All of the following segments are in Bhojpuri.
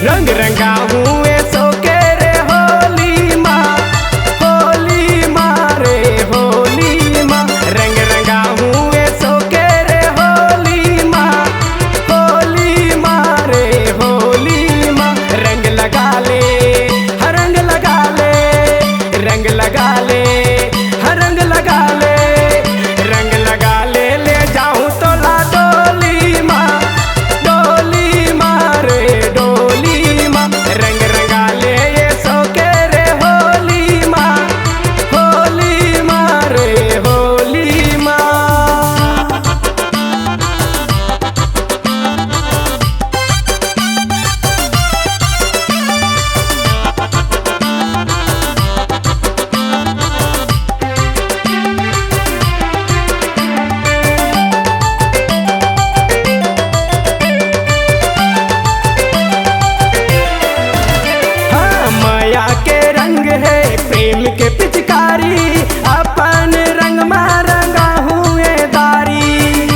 रंग रंगा हुए सो के रे होली माँ रे होली माँ। रंग रंगा हुए सो के रे होली माँ रे होली माँ। रंग लगा ले हर रंग लगा ले, रंग लगा ले हर रंग लगा ले, रंग लगा ले ले जाऊं तो ला डोली माँ रे डोली माँ। रंग रंगा ले ये सो के रे होली माँ रे होली माँ। माया के रंग है प्रेम के पिचकारी, अपन रंग में रंगा हुए दारी।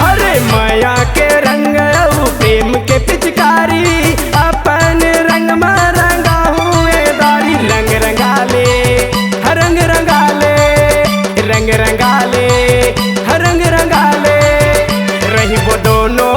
अरे माया के रंग प्रेम के पिचकारी, अपन रंग में रंगा हुए दारी। रंग रंगा ले हर रंग रंगा ले, रंग रंगा ले हर रंग रंगा ले, रही वो दोनों